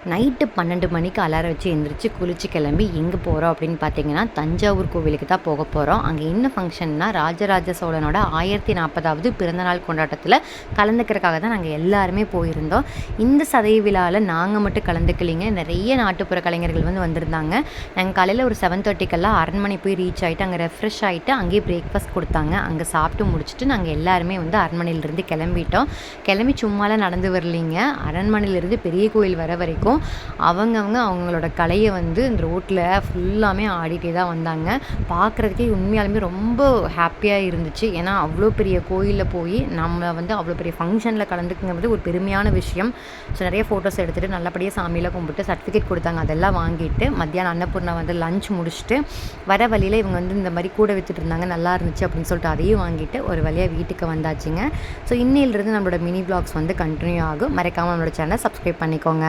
Night 12 மணிக்கு alarm வச்சு எந்திரிச்சு குளிச்சு கிளம்பி எங்கே போகிறோம் அப்படின்னு பார்த்தீங்கன்னா தஞ்சாவூர் கோவிலுக்கு தான் போக போகிறோம். அங்கே என்ன ஃபங்க்ஷன்னா ராஜராஜ சோழனோட 1040வது பிறந்தநாள் கொண்டாட்டத்தில் கலந்துக்கிறதுக்காக தான் நாங்கள் எல்லாருமே போயிருந்தோம். இந்த சதய விழாவில் நாங்கள் மட்டும் கலந்துக்கலிங்க, நிறைய நாட்டுப்புற கலைஞர்கள் வந்திருந்தாங்க. நாங்கள் காலையில் ஒரு 7:30க்கெல்லாம் அரண்மனை போய் ரீச் ஆகிட்டு அங்கே ரெஃப்ரெஷ் ஆகிட்டு அங்கேயே பிரேக்ஃபாஸ்ட் கொடுத்தாங்க. அங்கே சாப்பிட்டு முடிச்சுட்டு நாங்கள் எல்லாருமே அரண்மனையிலேருந்து கிளம்பிட்டோம். கிளம்பி சும்மாலாம் நடந்து வரலிங்க, அரண்மனையிலேருந்து பெரிய கோயில் வர வரைக்கும் அவங்களோட கலையை இந்த ரோட்டில் ஃபுல்லாமே ஆடிட்டே தான் வந்தாங்க. பார்க்குறதுக்கே உண்மையாலுமே ரொம்ப ஹாப்பியாக இருந்துச்சு. ஏன்னா அவ்வளோ பெரிய கோயிலில் போய் நம்ம அவ்வளோ பெரிய ஃபங்க்ஷனில் கலந்துக்குங்கிறது ஒரு பெருமையான விஷயம். ஸோ நிறைய ஃபோட்டோஸ் எடுத்துகிட்டு நல்லபடியாக சாமியில் கும்பிட்டு சர்டிஃபிகேட் கொடுத்தாங்க. அதெல்லாம் வாங்கிட்டு மத்தியானம் அன்னபூர்ணா லஞ்ச் முடிச்சுட்டு வர வழியில் இவங்க இந்த மாதிரி கூட விற்றுட்டு இருந்தாங்க, நல்லா இருந்துச்சு அப்படின்னு சொல்லிட்டு அதையும் வாங்கிட்டு ஒரு வழியாக வீட்டுக்கு வந்தாச்சுங்க. ஸோ இன்னையிலிருந்து நம்மளோட மினி வ்ளாக்ஸ் கண்டினியூ ஆகும். மறக்காமல் நம்மளோட சேனலை சப்ஸ்கிரைப் பண்ணிக்கோங்க.